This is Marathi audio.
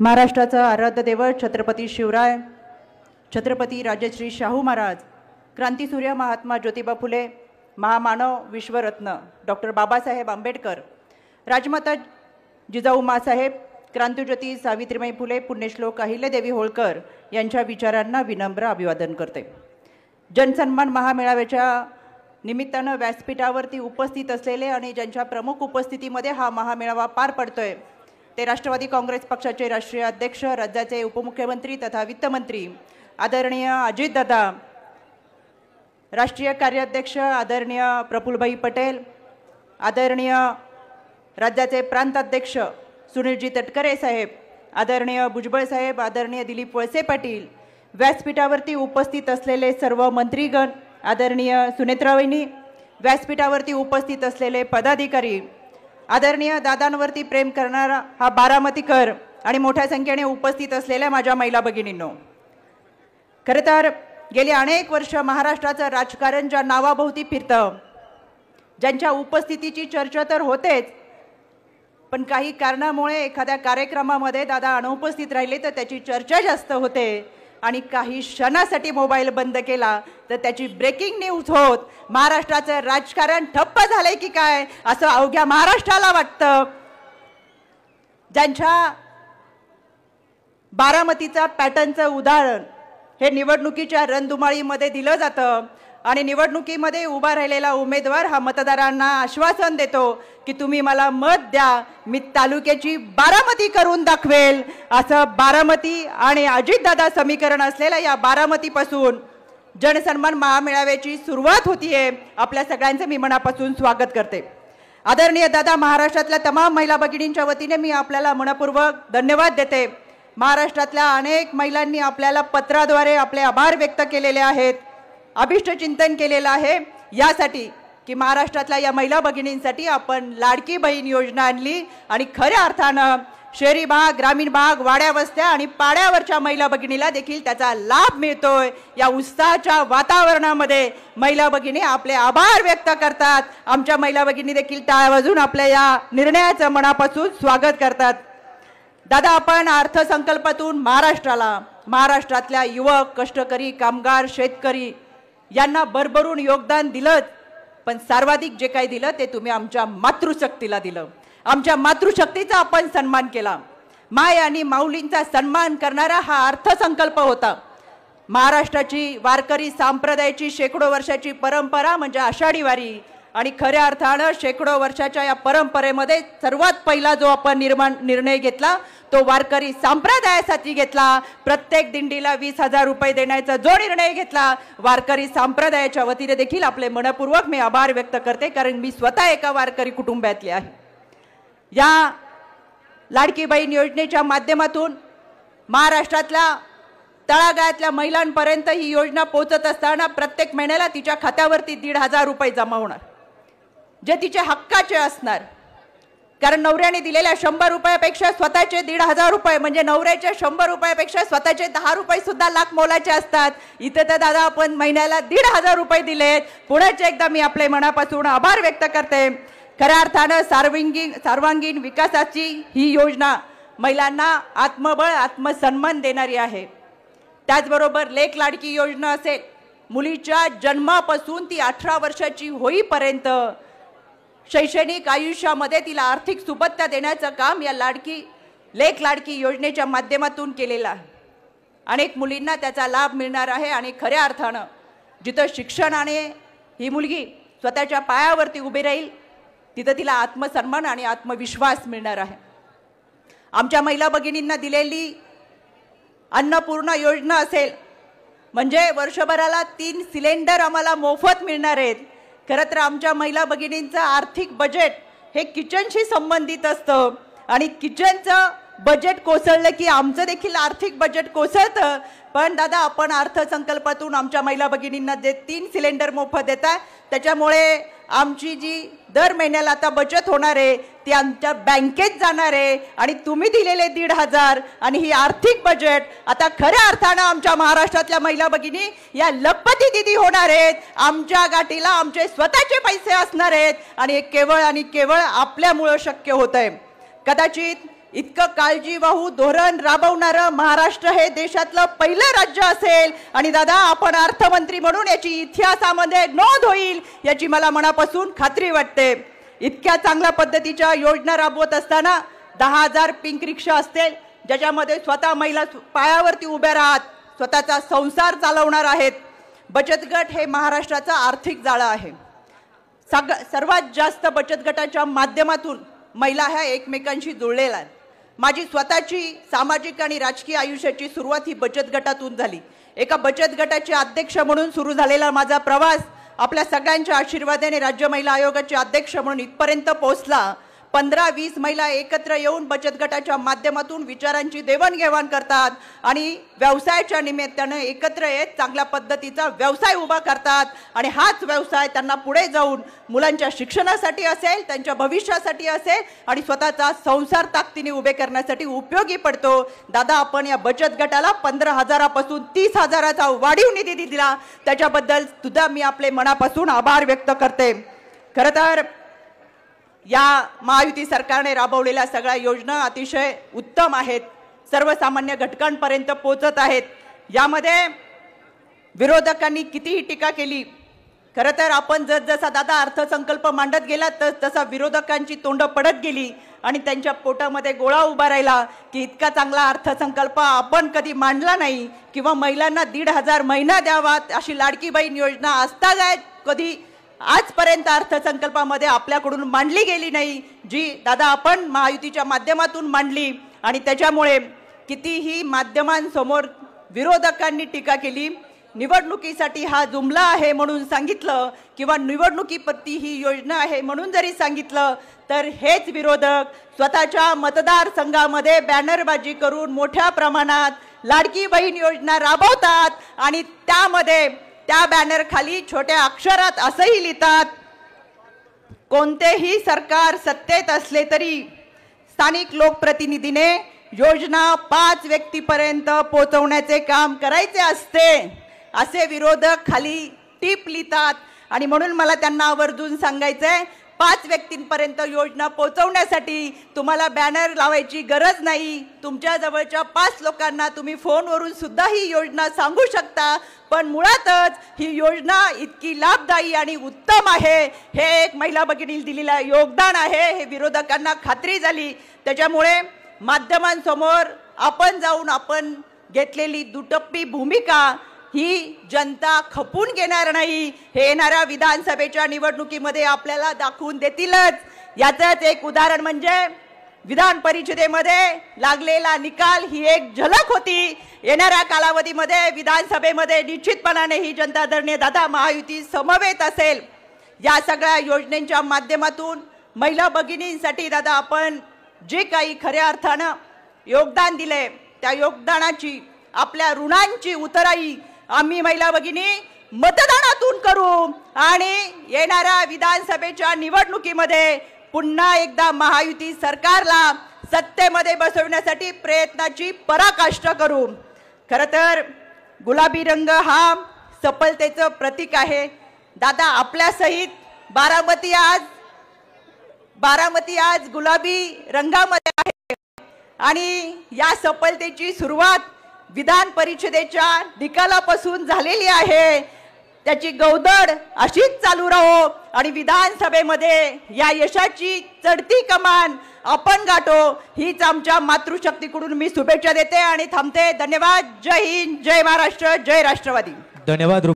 महाराष्ट्राचा आराध्य दैवत छत्रपती शिवराय, छत्रपती राजश्री शाहू महाराज, क्रांतीसूर्य महात्मा ज्योतिबा फुले, महामानव विश्वरत्न डॉक्टर बाबासाहेब आंबेडकर, राजमाता जिजाऊ माँसाहेब, क्रांतिज्योती सावित्रीबाई फुले, पुण्यश्लोक अहिल्यादेवी होळकर यांच्या विचारांना विनम्र अभिवादन करते। जनसन्मान महामेळाव्याच्या निमित्तानं व्यासपीठावरती उपस्थित असलेले आणि ज्यांच्या प्रमुख उपस्थितीमध्ये हा महामेळावा पार पडतोय ते राष्ट्रवादी काँग्रेस पक्षाचे राष्ट्रीय अध्यक्ष, राज्याचे उपमुख्यमंत्री तथा वित्तमंत्री आदरणीय अजितदादा, राष्ट्रीय कार्याध्यक्ष आदरणीय प्रफुल्लभाई पटेल, आदरणीय राज्याचे प्रांताध्यक्ष सुनीलजी तटकरे साहेब, आदरणीय भुजबळ साहेब, आदरणीय दिलीप वळसे पाटील, व्यासपीठावरती उपस्थित असलेले सर्व मंत्रीगण, आदरणीय सुनेत्रावहिनी, व्यासपीठावरती उपस्थित असलेले पदाधिकारी, आदरणीय दादांवरती प्रेम करणारा हा बारामतीकर आणि मोठ्या संख्येने उपस्थित असलेल्या माझ्या महिला भगिनींनो, खरं तर गेली अनेक वर्ष महाराष्ट्राचं राजकारण ज्या नावाभोवती फिरतं, ज्यांच्या उपस्थितीची चर्चा तर होतेच, पण काही कारणामुळे एखाद्या कार्यक्रमामध्ये दादा अनुपस्थित राहिले तर त्याची चर्चा जास्त होते आणि काही क्षणासाठी मोबाईल बंद केला तर त्याची ब्रेकिंग न्यूज होत महाराष्ट्राचं राजकारण ठप्प झाले की काय असं अवघ्या महाराष्ट्राला वाटतं। ज्यांच्या बारामतीचा पॅटर्नचं उदाहरण हे निवडणुकीच्या रणधुमाळीमध्ये दिलं जातं आणि निवडणुकीमध्ये उभा राहिलेला उमेदवार हा मतदारांना आश्वासन देतो की तुम्ही मला मत द्या, मी तालुक्याची बारामती करून दाखवेल, असं बारामती आणि अजितदादा समीकरण असलेल्या या बारामतीपासून जनसन्मान महामेळाव्याची सुरुवात होतीये। आपल्या सगळ्यांचं मी मनापासून स्वागत करते। आदरणीय दादा, महाराष्ट्रातल्या तमाम महिला भगिनींच्या वतीने मी आपल्याला मनपूर्वक धन्यवाद देते। महाराष्ट्रातल्या अनेक महिलांनी आपल्याला पत्राद्वारे आपले आभार व्यक्त केलेले आहेत, अभिष्ट चिंतन केलेलं आहे यासाठी की महाराष्ट्रातल्या या महिला भगिनींसाठी आपण लाडकी बहीण योजना आणली आणि खऱ्या अर्थानं शहरी भाग, ग्रामीण भाग, वाड्या वस्त्या आणि पाड्यावरच्या महिला भगिनीला देखील त्याचा लाभ मिळतोय। या उत्साहाच्या वातावरणामध्ये महिला भगिनी आपले आभार व्यक्त करतात। आमच्या महिला भगिनी देखील टाळ्या वाजवून आपल्या या निर्णयाचं मनापासून स्वागत करतात। दादा, आपण अर्थसंकल्पातून महाराष्ट्रातल्या युवक, कष्टकरी, कामगार, शेतकरी यांना भरभरून योगदान दिलं, पण सर्वाधिक जे काही दिलं ते तुम्ही आमच्या मातृशक्तीला दिलं। आमच्या मातृशक्तीचा आपण सन्मान केला। माय आणि माऊलींचा सन्मान करणारा हा अर्थसंकल्प होता। महाराष्ट्राची वारकरी संप्रदायाची शेकडो वर्षाची परंपरा म्हणजे आषाढी वारी आणि खऱ्या अर्थानं शेकडो वर्षाच्या या परंपरेमध्ये सर्वात पहिला जो आपण निर्णय घेतला तो वारकरी संप्रदायासाठी घेतला। प्रत्येक दिंडीला 20,000 रुपये देण्याचा जो निर्णय घेतला, वारकरी संप्रदायाच्या वतीने देखील आपले मनपूर्वक मी आभार व्यक्त करते, कारण मी स्वतः एका वारकरी कुटुंबातली आहे। या लाडकी बहीण योजनेच्या माध्यमातून महाराष्ट्रातल्या तळागाळातल्या महिलांपर्यंत ही योजना पोहोचत असताना प्रत्येक महिन्याला तिच्या खात्यावरती 1,500 रुपये जमा होणार, जे तिचे हक्काचे असणार। कारण नवऱ्याने दिलेल्या 100 रुपयापेक्षा स्वतःचे 1,500 रुपये म्हणजे नवऱ्याच्या 100 रुपयापेक्षा स्वतःचे 10 रुपये सुद्धा लाख मोलाचे असतात। इथे तर दादा आपण महिन्याला 1,500 रुपये दिलेत। पुण्याचे एकदा मी आपले मनापासून आभार व्यक्त करते। खऱ्या अर्थानं सर्वांगीण विकासाची ही योजना महिलांना आत्मबळ, आत्मसन्मान देणारी आहे। त्याचबरोबर लेक लाडकी योजना असेल, मुलीच्या जन्मापासून ती 18 वर्षाची होईपर्यंत शैक्षणिक आयुष्यामध्ये तिला आर्थिक सुबत्ता देण्याचं काम या लेक लाडकी योजनेच्या माध्यमातून केलेलं आहे। अनेक मुलींना त्याचा लाभ मिळणार आहे आणि खऱ्या अर्थानं जिथं शिक्षणाने ही मुलगी स्वतःच्या पायावरती उभी राहील तिथं तिला आत्मसन्मान आणि आत्मविश्वास मिळणार आहे। आमच्या महिला भगिनींना दिलेली अन्नपूर्णा योजना असेल म्हणजे वर्षभराला 3 सिलेंडर आम्हाला मोफत मिळणार आहेत। खरं तर आमच्या महिला भगिनींचं आर्थिक बजेट हे किचनशी संबंधित असतं आणि किचनचं बजेट कोसळलं की आमचं देखील आर्थिक बजेट कोसळतं। पण दादा, आपण अर्थसंकल्पातून आमच्या महिला भगिनींना जे 3 सिलेंडर मोफत देतात त्याच्यामुळे आमची जी दर महिन्याला आता बचत होणार आहे ती आमच्या बँकेत जाणार आहे आणि तुम्ही दिलेले 1,500 आणि ही आर्थिक बजेट आता खऱ्या अर्थानं आमच्या महाराष्ट्रातल्या महिला भगिनी या लखपती दिदी होणार आहेत। आमच्या गाठीला आमचे स्वतःचे पैसे असणार आहेत आणि केवळ आपल्यामुळे शक्य होतंय। कदाचित इतकं काळजीवाहू धोरण राबवणारं महाराष्ट्र हे देशातलं पहिलं राज्य असेल आणि दादा आपण अर्थमंत्री म्हणून याची इतिहासामध्ये नोंद होईल याची मला मनापासून खात्री वाटते। इतक्या चांगल्या पद्धतीच्या योजना राबवत असताना 10,000 पिंक रिक्षा असतील ज्याच्यामध्ये स्वतः महिला पायावरती उभ्या राहत स्वतःचा संसार चालवणार आहेत। बचत गट हे महाराष्ट्राचा आर्थिक जाळं आहे। सर्वात जास्त बचत गटाच्या माध्यमातून महिला ह्या एकमेकांशी जुळलेल्या आहेत। माझी स्वतःची सामाजिक आणि राजकीय आयुष्याची सुरुवात ही बचत गटातून झाली। एका बचत गटाचे अध्यक्ष म्हणून सुरू झालेला माझा प्रवास आपल्या सगळ्यांच्या आशीर्वादाने राज्य महिला आयोगाचे अध्यक्ष म्हणून इथपर्यंत पोहोचला। 15-20 महिला एकत्र येऊन बचत गटाच्या माध्यमातून विचारांची देवाणघेवाण करतात आणि व्यवसायाच्या निमित्ताने एकत्र येत चांगल्या पद्धतीचा व्यवसाय उभा करतात आणि हाच व्यवसाय त्यांना पुढे जाऊन मुलांच्या शिक्षणासाठी असेल, त्यांच्या भविष्यासाठी असेल आणि स्वतःचा संसार ताकदीने उभे करण्यासाठी उपयोगी पडतो। दादा आपण या बचत गटाला 15,000 पासून 30,000चा वाढीव निधी दिला त्याच्याबद्दल सुद्धा मी आपले मनापासून आभार व्यक्त करते। खरं तर या महायुती सरकारने राबवलेल्या सगळ्या योजना अतिशय उत्तम आहेत, सर्वसामान्य घटकांपर्यंत पोहोचत आहेत। यामध्ये विरोधकांनी कितीही टीका केली, खरं तर आपण जसा दादा अर्थसंकल्प मांडत गेला तसा विरोधकांची तोंड पडत गेली आणि त्यांच्या पोटामध्ये गोळा उभा राहिला की इतका चांगला अर्थसंकल्प आपण कधी मांडला नाही किंवा महिलांना 1,500 महिना द्यावा अशी लाडकी बहीण योजना आजतागायत कधी आजपर्यंत अर्थसंकल्पामध्ये आपल्याकडून मांडली गेली नाही, जी दादा आपण महायुतीच्या माध्यमातून मांडली। आणि त्याच्यामुळे कितीही माध्यमांसमोर विरोधकांनी टीका केली, निवडणुकीसाठी हा जुमला आहे म्हणून सांगितलं किंवा निवडणुकीप्रती ही योजना आहे म्हणून जरी सांगितलं तर हेच विरोधक स्वतःच्या मतदारसंघामध्ये बॅनरबाजी करून मोठ्या प्रमाणात लाडकी बहीण योजना राबवतात आणि त्यामध्ये त्या बॅनर खाली छोट्या अक्षरात असंही लिहितात, कोणतेही सरकार सत्तेत असले तरी स्थानिक लोकप्रतिनिधीने योजना 5 व्यक्तीपर्यंत पोहोचवण्याचे काम करायचे असते, असे विरोधक खाली टीप लिहितात। आणि म्हणून मला त्यांना आवर्जून सांगायचंय 5 व्यक्तींपर्यंत योजना पोहोचवण्यासाठी तुम्हाला बॅनर लावायची गरज नाही। तुमच्या जवळच्या 5 लोकांना तुम्ही फोनवरून सुद्धा ही योजना सांगू शकता, पण मुळातच ही योजना इतकी लाभदायी आणि उत्तम आहे हे एक महिला भगिनींनी दिलेलं योगदान आहे हे विरोधकांना खात्री झाली। त्याच्यामुळे माध्यमांसमोर आपण जाऊन आपण घेतलेली दुटप्पी भूमिका ही जनता खपून घेणार नाही, हे येणाऱ्या विधानसभेच्या निवडणुकीमध्ये आपल्याला दाखवून देतीलच। याचंच एक उदाहरण म्हणजे विधान परिषदेमध्ये लागलेला निकाल ही एक झलक होती। येणाऱ्या कालावधीमध्ये विधानसभेमध्ये निश्चितपणाने ही जनता दरने दादा महायुती समवेत असेल। या सगळ्या योजनेच्या माध्यमातून महिला भगिनींसाठी दादा आपण जे काही खऱ्या अर्थानं योगदान दिले त्या योगदानाची आपल्या ऋणांची उतराई आम्ही महिला भगिनी मतदानातून करू आणि येणाऱ्या विधानसभेच्या निवडणुकीमध्ये पुन्हा एकदा महायुती सरकारला सत्तेमध्ये बसवण्यासाठी प्रयत्नाची पराकाष्ठा करू। खरं तर गुलाबी रंग हा सफलतेचं प्रतीक आहे। दादा आपल्या सहित बारामती आज गुलाबी रंगामध्ये आहे आणि या सफलतेची सुरुवात विधान परिषदेच्या निकालापासून झालेली आहे। त्याची गौदड अशीच चालू राहो आणि विधानसभेमध्ये या यशाची चढती कमान आपण गाठो हीच आमच्या मातृशक्तीकडून मी शुभेच्छा देते आणि थांबते। धन्यवाद। जय हिंद, जय महाराष्ट्र, जय राष्ट्रवादी। धन्यवाद।